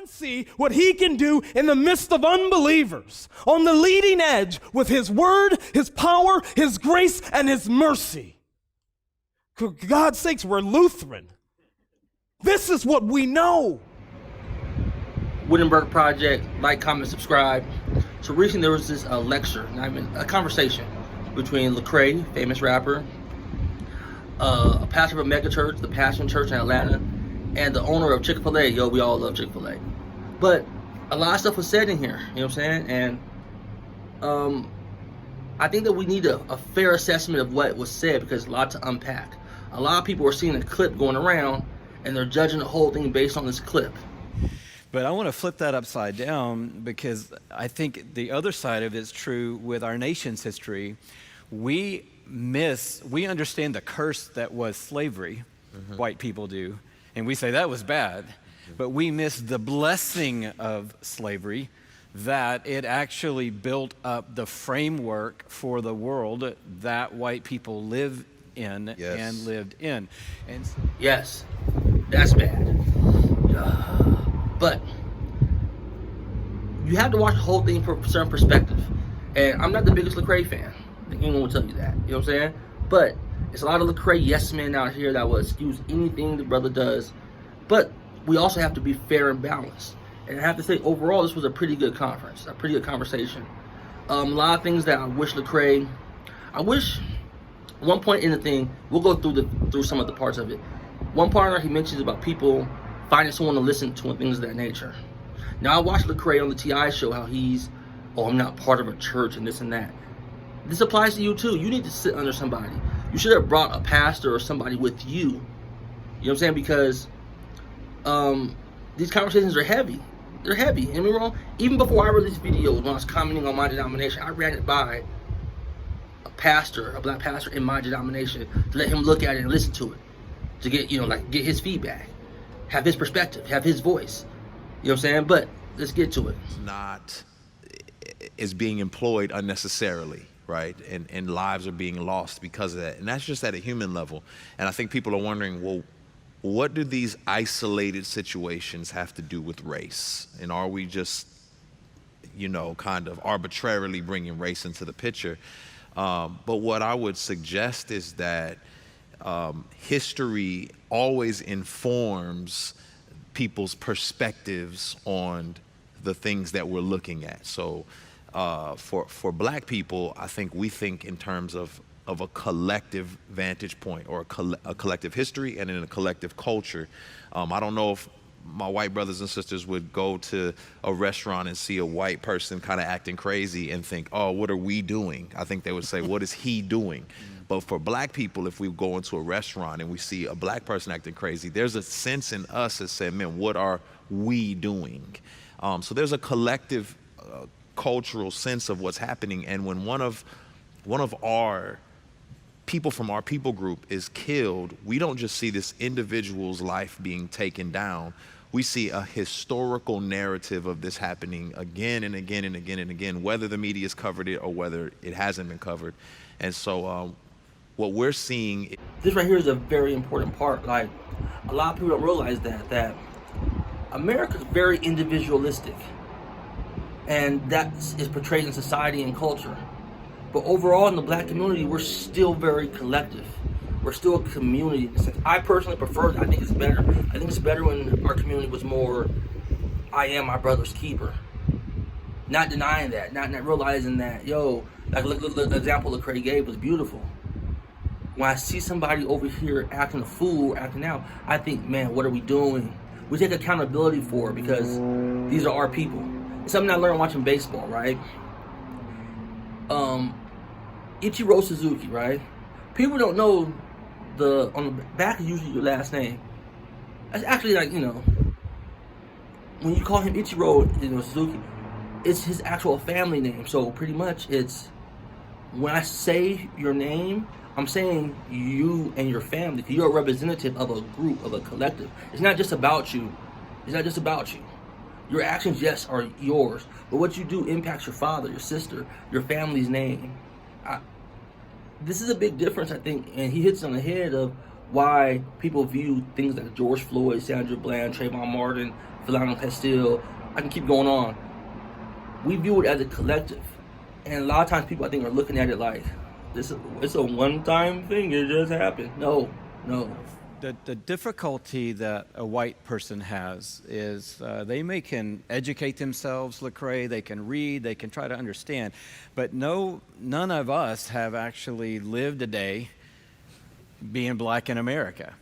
See what he can do in the midst of unbelievers, on the leading edge with his word, his power, his grace, and his mercy. For God's sakes, we're Lutheran. This is what we know. Wittenberg Project, like, comment, subscribe. So recently there was this lecture, a conversation between Lecrae, famous rapper, a pastor of a mega church, the Passion Church in Atlanta, and the owner of Chick-fil-A. Yo, we all love Chick-fil-A. But a lot of stuff was said in here, you know what I'm saying? And I think that we need a fair assessment of what was said, because there's a lot to unpack. A lot of people are seeing a clip going around, and they're judging the whole thing based on this clip. But I want to flip that upside down, because I think the other side of it is true with our nation's history. We understand the curse that was slavery, white people do, and we say that was bad. But we miss the blessing of slavery, that it actually built up the framework for the world that white people live in and lived in. And yes, that's bad. But you have to watch the whole thing from a certain perspective. And I'm not the biggest Lecrae fan. I think anyone will tell you that. You know what I'm saying? But it's a lot of Lecrae yes men out here that will excuse anything the brother does. But we also have to be fair and balanced. And I have to say, overall, this was a pretty good conference, a pretty good conversation. A lot of things that I wish Lecrae, at one point in the thing, we'll go through some of the parts of it. One part he mentions about people finding someone to listen to and things of that nature. Now, I watched Lecrae on the TI show, how I'm not part of a church and this and that. This applies to you too. You need to sit under somebody. You should have brought a pastor or somebody with you. You know what I'm saying? Because these conversations are heavy. They're heavy. Get me wrong? Even before I released videos, when I was commenting on my denomination, I ran it by a pastor, a black pastor in my denomination, to let him look at it and listen to it, to get, get his feedback, have his perspective, have his voice. You know what I'm saying? But let's get to it. Is being employed unnecessarily, right? And lives are being lost because of that. And that's just at a human level. And I think people are wondering, well, what do these isolated situations have to do with race? And are we just, kind of arbitrarily bringing race into the picture? But what I would suggest is that history always informs people's perspectives on the things that we're looking at. So for black people, I think we think in terms of a collective vantage point, or a collective history, and in a collective culture. I don't know if my white brothers and sisters would go to a restaurant and see a white person kind of acting crazy and think, oh, what are we doing? I think they would say, what is he doing? But for black people, if we go into a restaurant and we see a black person acting crazy, there's a sense in us that says, man, what are we doing? So there's a collective cultural sense of what's happening. And when one of our people from our people group is killed, we don't just see this individual's life being taken down. We see a historical narrative of this happening again and again and again and again, whether the media's covered it or whether it hasn't been covered. And so what we're seeing... This right here is a very important part. Like, a lot of people don't realize that America's very individualistic. And that is portrayed in society and culture. But overall, in the black community, we're still very collective. We're still a community. I personally prefer it. I think it's better. I think it's better when our community was more, I am my brother's keeper. Not denying that, not realizing that, like the example Lecrae gave was beautiful. When I see somebody over here acting a fool, acting out, I think, man, what are we doing? We take accountability for it, because these are our people. It's something I learned watching baseball, right? Ichiro Suzuki, right? People don't know on the back is usually your last name. That's actually like, when you call him Ichiro, Suzuki, it's his actual family name. So pretty much it's, when I say your name, I'm saying you and your family. You're a representative of a group, of a collective. It's not just about you. It's not just about you. Your actions, yes, are yours, but what you do impacts your father, your sister, your family's name. This is a big difference, I think, and he hits on the head of why people view things like George Floyd, Sandra Bland, Trayvon Martin, Philando Castile, I can keep going on. We view it as a collective. And a lot of times people, I think, are looking at it like, it's a one-time thing, it just happened. No. The difficulty that a white person has is they can educate themselves, Lecrae, they can read, they can try to understand, but none of us have actually lived a day being black in America.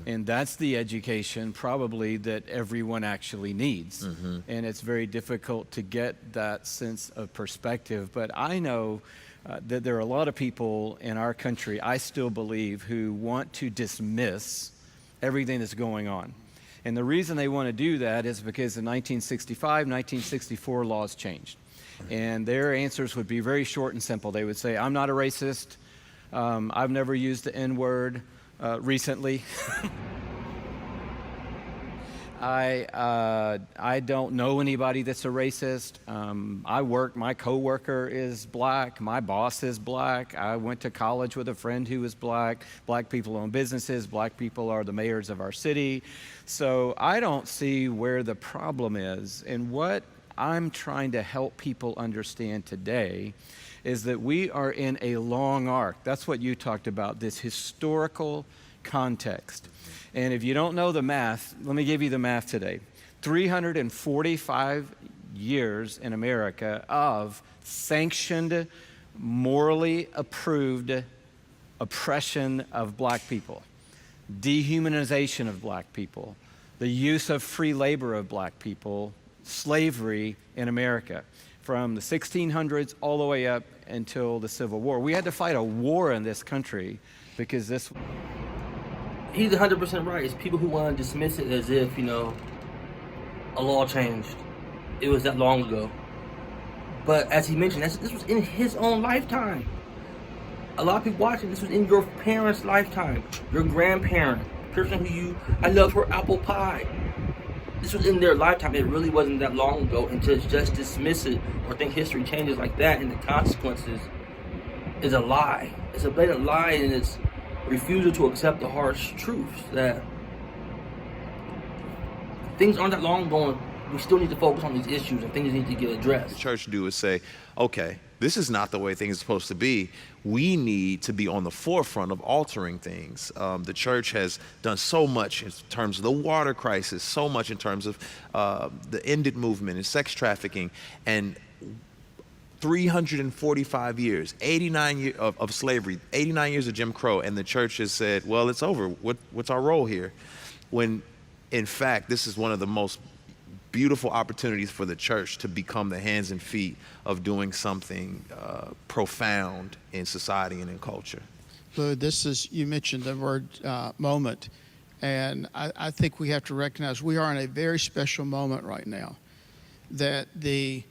And that's the education probably that everyone actually needs. And it's very difficult to get that sense of perspective. But I know that there are a lot of people in our country, I still believe, who want to dismiss everything that's going on. And the reason they want to do that is because in 1965, 1964 laws changed. And their answers would be very short and simple. They would say, I'm not a racist. I've never used the N-word recently. I don't know anybody that's a racist. My coworker is black. My boss is black. I went to college with a friend who was black. Black people own businesses. Black people are the mayors of our city. So I don't see where the problem is. And what I'm trying to help people understand today is that we are in a long arc. That's what you talked about, this historical context. And if you don't know the math, let me give you the math today. 345 years in America of sanctioned, morally approved oppression of black people, dehumanization of black people, the use of free labor of black people, slavery in America, from the 1600s all the way up until the Civil War. We had to fight a war in this country because this... He's 100% right. It's people who want to dismiss it as if, a law changed. It was that long ago. But as he mentioned, this was in his own lifetime. A lot of people watching, this was in your parents' lifetime. Your grandparent, person I love her apple pie. This was in their lifetime. It really wasn't that long ago. And to just dismiss it or think history changes like that and the consequences is a lie. It's a blatant lie, and it's refusal to accept the harsh truths that things aren't that long ago. We still need to focus on these issues and things need to get addressed. The church do is say, okay, this is not the way things are supposed to be. We need to be on the forefront of altering things. The church has done so much in terms of the water crisis, so much in terms of the End It movement and sex trafficking, and 345 years, 89 years of slavery, 89 years of Jim Crow, and the church has said, well, it's over. What's our role here? When, in fact, this is one of the most beautiful opportunities for the church to become the hands and feet of doing something profound in society and in culture. Lou, you mentioned the word moment, and I think we have to recognize we are in a very special moment right now, that the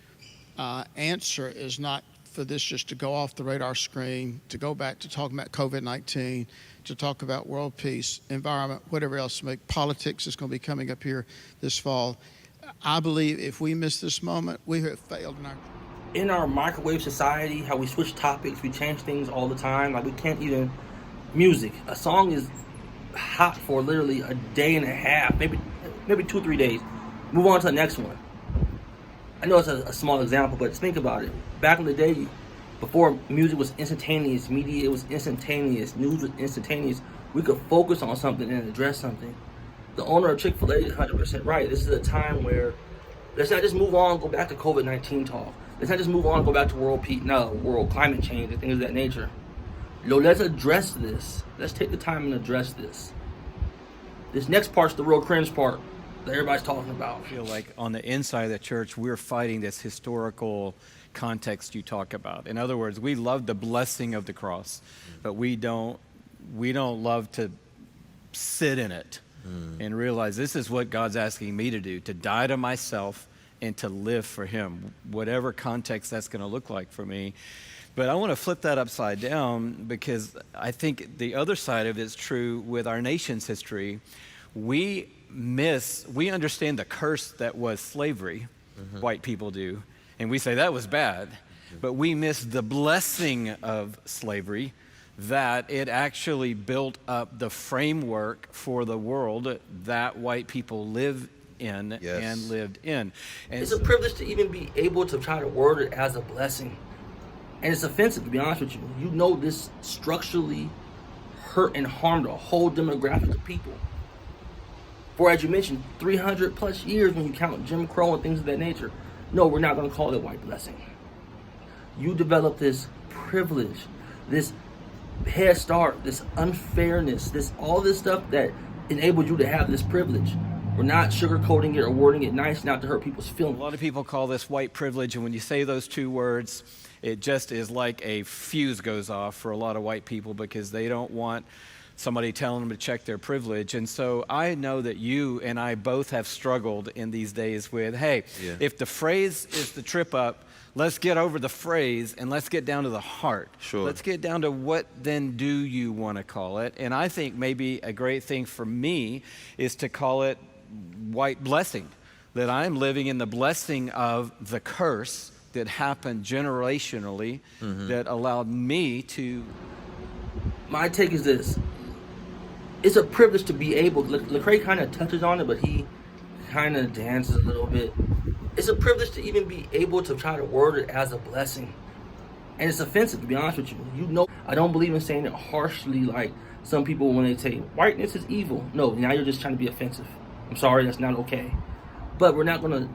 answer is not for this just to go off the radar screen, to go back to talking about COVID-19, to talk about world peace, environment, whatever else. Politics is going to be coming up here this fall. I believe if we miss this moment, we have failed in our microwave society, how we switch topics, we change things all the time. Like, we can't even... Music. A song is hot for literally a day and a half, maybe 2 or 3 days. Move on to the next one. I know it's a small example, but think about it. Back in the day, before music was instantaneous, media was instantaneous, news was instantaneous, we could focus on something and address something. The owner of Chick-fil-A is 100% right. This is a time where let's not just move on, go back to COVID-19 talk. Let's not just move on, go back to world climate change and things of that nature. Let's address this. Let's take the time and address this. This next part's the real cringe part that everybody's talking about. I feel like on the inside of the church, we're fighting this historical context you talk about. In other words, we love the blessing of the cross, but we don't love to sit in it and realize this is what God's asking me to do, to die to myself and to live for Him, whatever context that's going to look like for me. But I want to flip that upside down, because I think the other side of it is true with our nation's history. We understand the curse that was slavery, white people do, and we say that was bad, but we miss the blessing of slavery, that it actually built up the framework for the world that white people live in Yes. and lived in. And It's a privilege to even be able to try to word it as a blessing. And it's offensive, to be honest with you. You know this structurally hurt and harmed a whole demographic of people. For, as you mentioned, 300 plus years when you count Jim Crow and things of that nature. No, we're not going to call it white blessing. You develop this privilege, this head start, this unfairness, all this stuff that enabled you to have this privilege. We're not sugarcoating it or wording it nice not to hurt people's a feelings. lot of people call this white privilege, and when you say those two words, it just is like a fuse goes off for a lot of white people because they don't want somebody telling them to check their privilege. And so I know that you and I both have struggled in these days with, hey, if the phrase is the trip up, let's get over the phrase and let's get down to the heart. Sure. Let's get down to what then do you want to call it. And I think maybe a great thing for me is to call it white blessing, that I'm living in the blessing of the curse that happened generationally that allowed me to. My take is this. It's a privilege to be able, Lecrae kind of touches on it, but he kind of dances a little bit. It's a privilege to even be able to try to word it as a blessing. And it's offensive, to be honest with you. You know, I don't believe in saying it harshly like some people when they say whiteness is evil. No, now you're just trying to be offensive. I'm sorry, that's not okay. But we're not going to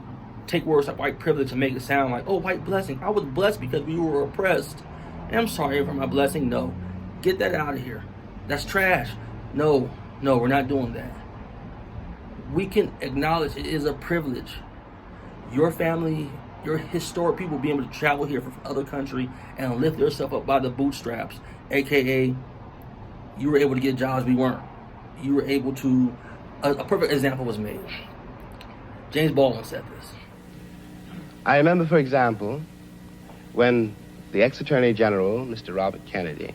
take words like white privilege and make it sound like, oh, white blessing. I was blessed because we were oppressed. And I'm sorry for my blessing. No, get that out of here. That's trash. No, we're not doing that. We can acknowledge it is a privilege. Your family, your historic people being able to travel here from other country and lift yourself up by the bootstraps, aka you were able to get jobs we weren't. You were able to, a perfect example was made. James Baldwin said this. I remember, for example, when the ex-Attorney General, Mr. Robert Kennedy,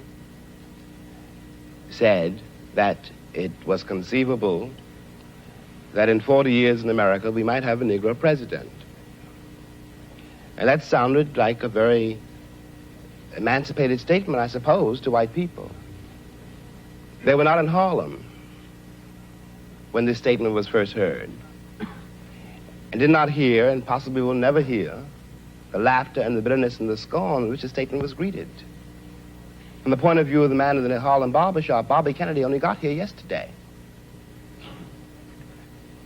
said that it was conceivable that in 40 years in America we might have a Negro president. And that sounded like a very emancipated statement, I suppose, to white people. They were not in Harlem when this statement was first heard, and did not hear, and possibly will never hear, the laughter and the bitterness and the scorn with which the statement was greeted. From the point of view of the man in the Harlem barbershop, Bobby Kennedy only got here yesterday.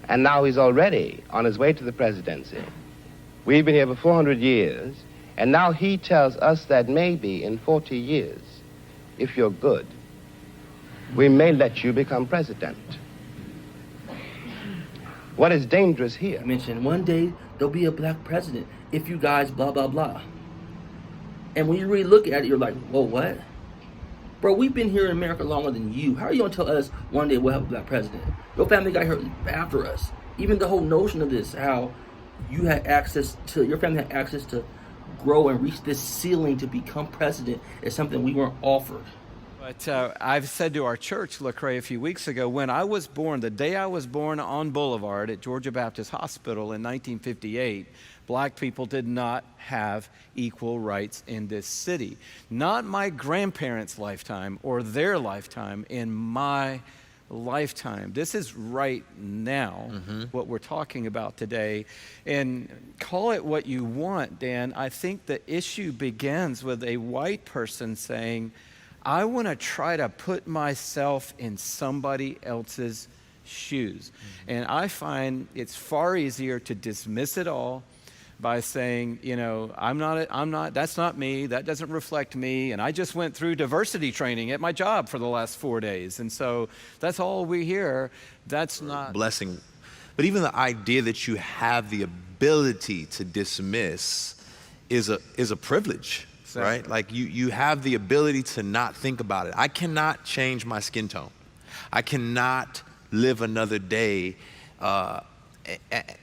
And now he's already on his way to the presidency. We've been here for 400 years, and now he tells us that maybe in 40 years, if you're good, we may let you become president. What is dangerous here? I mentioned one day there'll be a black president if you guys blah, blah, blah. And when you really look at it, you're like, whoa, what? Bro, we've been here in America longer than you. How are you going to tell us one day we'll have a black president? Your family got here after us. Even the whole notion of this, how you had access to, your family had access to grow and reach this ceiling to become president is something we weren't offered. But I've said to our church, Lecrae, a few weeks ago, when I was born, the day I was born on Boulevard at Georgia Baptist Hospital in 1958, black people did not have equal rights in this city. Not my grandparents' lifetime or their lifetime, in my lifetime. This is right now what we're talking about today. And call it what you want, Dan. I think the issue begins with a white person saying, I want to try to put myself in somebody else's shoes. And I find it's far easier to dismiss it all by saying, you know, that's not me, that doesn't reflect me, and I just went through diversity training at my job for the last 4 days, and so that's all we hear. That's not blessing. But even the idea that you have the ability to dismiss is a privilege. Exactly. Right? Like you have the ability to not think about it. I cannot change my skin tone. I cannot live another day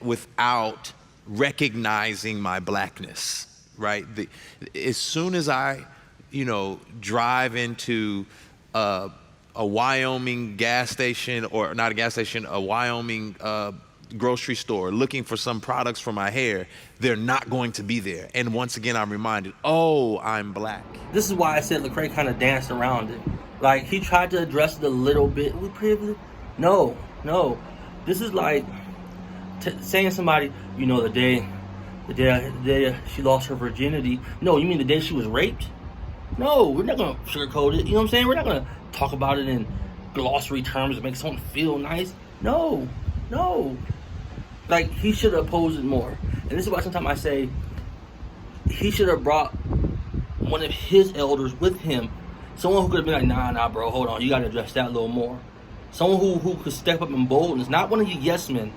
without recognizing my blackness, right? As soon as I, drive into a Wyoming gas station, or not a gas station, a Wyoming grocery store looking for some products for my hair, they're not going to be there. And once again, I'm reminded, oh, I'm black. This is why I said Lecrae kind of danced around it. Like, he tried to address it a little bit with privilege. No. This is like, saying somebody, the day she lost her virginity. No, you mean the day she was raped? No, we're not gonna sugarcoat it. You know what I'm saying? We're not gonna talk about it in glossary terms to make someone feel nice. No. Like, he should have opposed it more. And this is why sometimes I say he should have brought one of his elders with him. Someone who could have been like, nah, bro, hold on, you gotta address that a little more. Someone who could step up in boldness, not one of you yes men, you know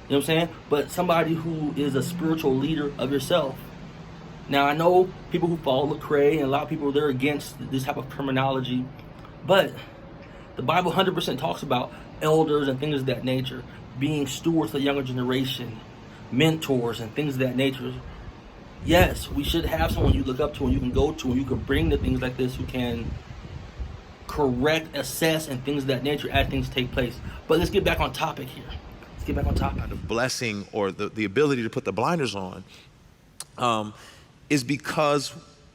what I'm saying? But somebody who is a spiritual leader of yourself. Now, I know people who follow Lecrae, and a lot of people, they're against this type of terminology, but the Bible 100% talks about elders and things of that nature, being stewards of the younger generation, mentors and things of that nature. Yes, we should have someone you look up to and you can go to and you can bring to things like this who can correct, assess, and things of that nature as things take place. But let's get back on topic here. The blessing or the ability to put the blinders on is because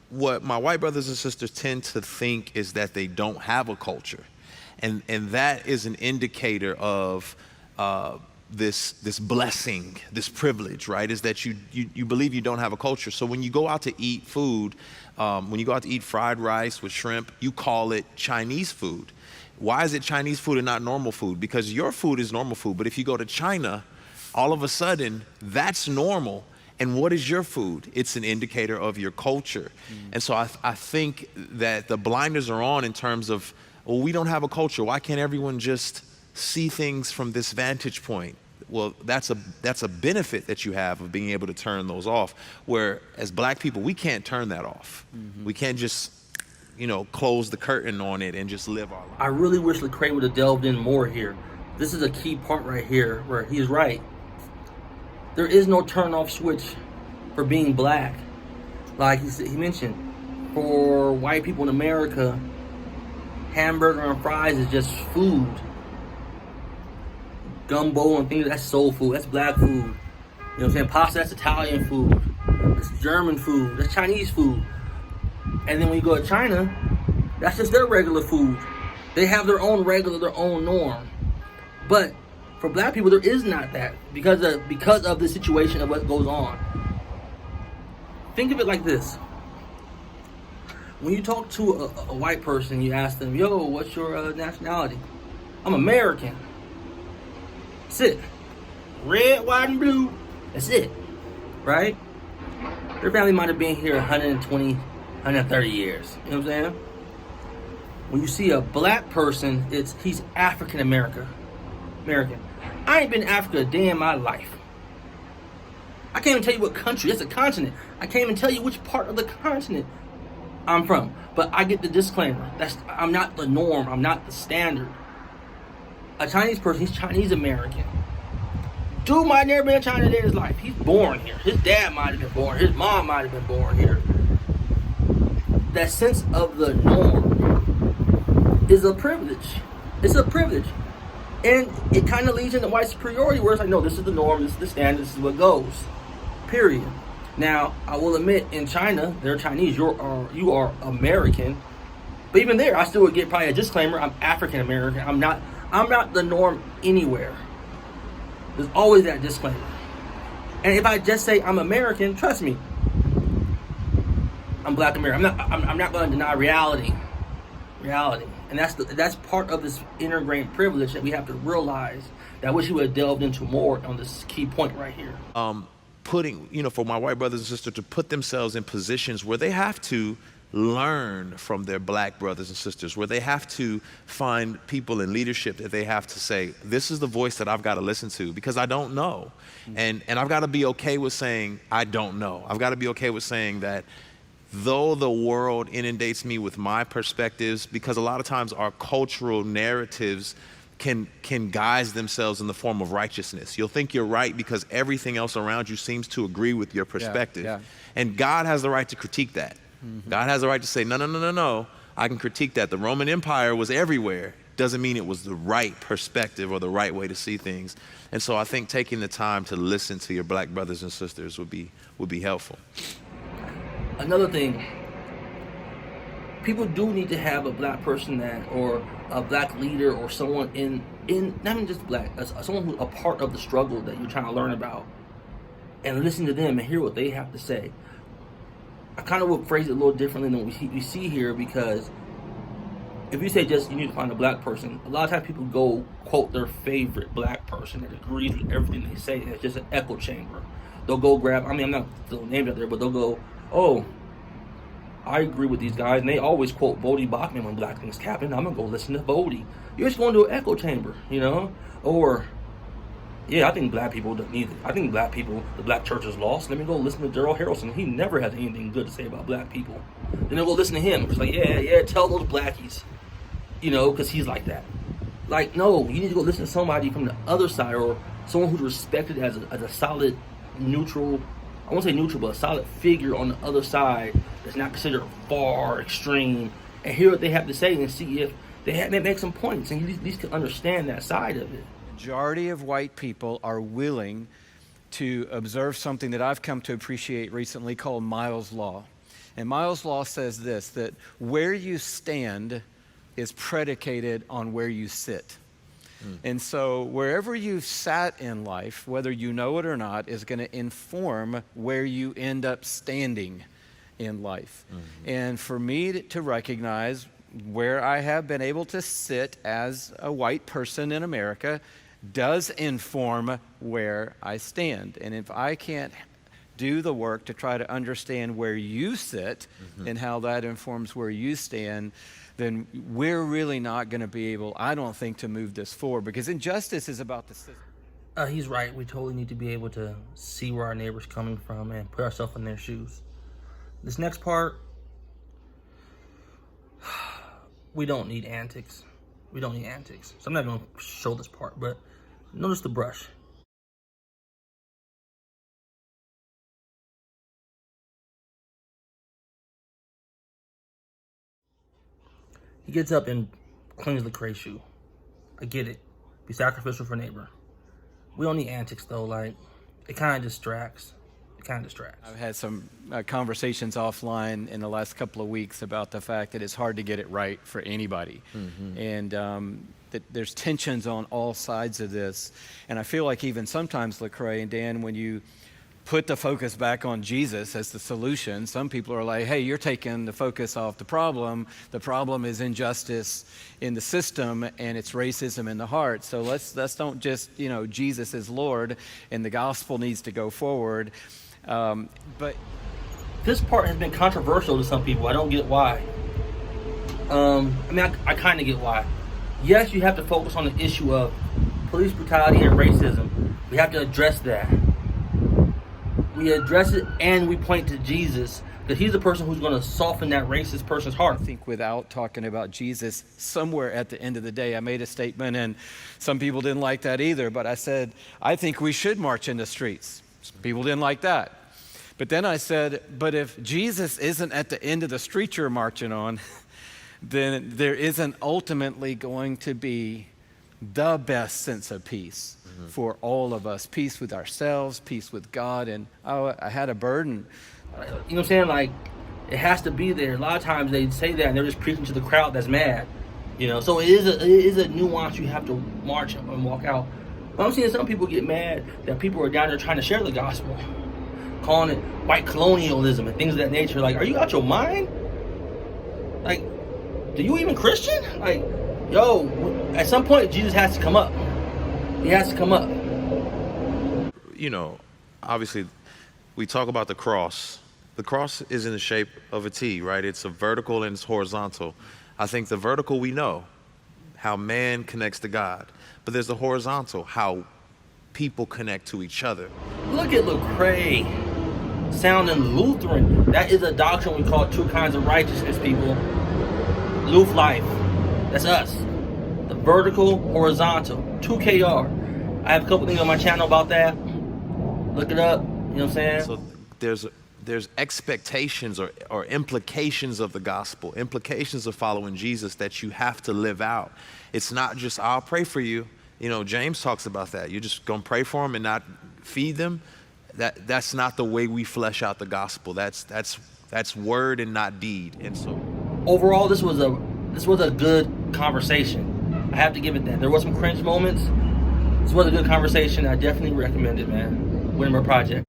what my white brothers and sisters tend to think is that they don't have a culture. And that is an indicator of this blessing, this privilege, right? Is that you believe you don't have a culture. So when you go out to eat food, when you go out to eat fried rice with shrimp, you call it Chinese food. Why is it Chinese food and not normal food? Because your food is normal food. But if you go to China, all of a sudden, that's normal. And what is your food? It's an indicator of your culture. And so I think that the blinders are on in terms of, well, we don't have a culture. Why can't everyone just see things from this vantage point? Well, that's a benefit that you have of being able to turn those off, where as black people, we can't turn that off. We can't just, close the curtain on it and just live our life. I really wish Lecrae would have delved in more here. This is a key part right here where he's right. There is no turn off switch for being black. Like he mentioned, for white people in America, hamburger and fries is just food. Gumbo and things, that's soul food, that's black food. You know what I'm saying? Pasta, that's Italian food. That's German food, that's Chinese food. And then when you go to China, that's just their regular food. They have their own norm. But for black people, there is not that because of the situation of what goes on. Think of it like this. When you talk to a white person, you ask them, yo, what's your nationality? I'm American. That's it. Red, white, and blue. That's it. Right? Their family might have been here 120, 130 years. You know what I'm saying? When you see a black person, he's African American. I ain't been in Africa a day in my life. I can't even tell you what country. It's a continent. I can't even tell you which part of the continent I'm from. But I get the disclaimer. I'm not the norm. I'm not the standard. A Chinese person, he's Chinese American. Dude might have never been in China a day in his life. He's born here. His dad might have been born. His mom might have been born here. That sense of the norm is a privilege. It's a privilege. And it kind of leads into white superiority where it's like, no, this is the norm, this is the standard, this is what goes. Period. Now, I will admit, in China, they're Chinese, you are American. But even there, I still would get probably a disclaimer, I'm African American. I'm not the norm anywhere. There's always that disclaimer. And if I just say I'm American, trust me, I'm black American. I'm not going to deny reality. And that's part of this ingrained privilege that we have to realize that I wish you would have delved into more on this key point right here. Putting, for my white brothers and sisters to put themselves in positions where they have to learn from their black brothers and sisters, where they have to find people in leadership that they have to say, this is the voice that I've got to listen to because I don't know. And I've got to be okay with saying, I don't know. I've got to be okay with saying that though the world inundates me with my perspectives, because a lot of times our cultural narratives can guise themselves in the form of righteousness. You'll think you're right because everything else around you seems to agree with your perspective. Yeah. And God has the right to critique that. God has the right to say, no, I can critique that. The Roman Empire was everywhere. Doesn't mean it was the right perspective or the right way to see things. And so I think taking the time to listen to your black brothers and sisters would be helpful. Another thing, people do need to have a black person or a black leader or someone in not even just black, as someone who's a part of the struggle that you're trying to learn about, and listen to them and hear what they have to say. I kind of would phrase it a little differently than we see here, because if you say just you need to find a black person, a lot of times people go quote their favorite black person that agrees with everything they say, and it's just an echo chamber. They'll go grab, I mean, I'm not throwing names out there, but they'll go, oh, I agree with these guys, and they always quote Bodie Bachman when black things happen. I'm going to go listen to Bodie. You're just going to an echo chamber, you know? Or, yeah, I think black people don't need it. I think black people, the black church is lost. Let me go listen to Daryl Harrelson. He never has anything good to say about black people. Then they'll go listen to him. It's like, yeah, tell those blackies, you know, because he's like that. Like, no, you need to go listen to somebody from the other side, or someone who's respected as a solid, neutral, I won't say neutral, but a solid figure on the other side that's not considered far extreme, and hear what they have to say and see if they make some points, and you at least can understand that side of it. Majority of white people are willing to observe something that I've come to appreciate recently called Miles' Law. And Miles' Law says this, that where you stand is predicated on where you sit. And so wherever you've sat in life, whether you know it or not, is going to inform where you end up standing in life. And for me to recognize where I have been able to sit as a white person in America does inform where I stand. And if I can't do the work to try to understand where you sit and how that informs where you stand, then we're really not going to be able, I don't think, to move this forward, because injustice is about the system. He's right. We totally need to be able to see where our neighbor's coming from and put ourselves in their shoes. This next part, we don't need antics. We don't need antics. So I'm not going to show this part, but notice the brush. He gets up and cleans Lecrae's shoe. I get it. Be sacrificial for neighbor. We don't need antics though. Like, it kind of distracts. I've had some conversations offline in the last couple of weeks about the fact that it's hard to get it right for anybody. And that there's tensions on all sides of this. And I feel like even sometimes, Lecrae and Dan, when you put the focus back on Jesus as the solution, some people are like, hey, you're taking the focus off the problem. The problem is injustice in the system, and it's racism in the heart. So let's don't just, Jesus is Lord and the gospel needs to go forward. But this part has been controversial to some people. I don't get why. I kind of get why. Yes, you have to focus on the issue of police brutality and racism. We have to address that. We address it and we point to Jesus, because he's the person who's going to soften that racist person's heart. I think without talking about Jesus, somewhere at the end of the day, I made a statement, and some people didn't like that either, but I said, I think we should march in the streets. Some people didn't like that. But then I said, but if Jesus isn't at the end of the street you're marching on, then there isn't ultimately going to be the best sense of peace for all of us. Peace with ourselves, peace with God. And I had a burden. You know what I'm saying? Like, it has to be there. A lot of times they say that and they're just preaching to the crowd that's mad. So it is a nuance. You have to march and walk out. But I'm seeing some people get mad that people are down there trying to share the gospel, calling it white colonialism and things of that nature. Like, are you out your mind? Like, do you even Christian? Like, yo, at some point Jesus has to come up. He has to come up. Obviously, we talk about the cross. The cross is in the shape of a T, right? It's a vertical and it's horizontal. I think the vertical, we know how man connects to God, but there's the horizontal, how people connect to each other. Look at Lecrae sounding Lutheran. That is a doctrine we call two kinds of righteousness, people. Luth life. That's us. The vertical, horizontal. 2KR. I have a couple things on my channel about that. Look it up. You know what I'm saying? So there's expectations or implications of the gospel, implications of following Jesus that you have to live out. It's not just, I'll pray for you. James talks about that. You're just going to pray for them and not feed them. That's not the way we flesh out the gospel. That's word and not deed. And so overall, this was a good conversation. I have to give it that. There was some cringe moments. This was a good conversation. I definitely recommend it, man. Winterberg Project.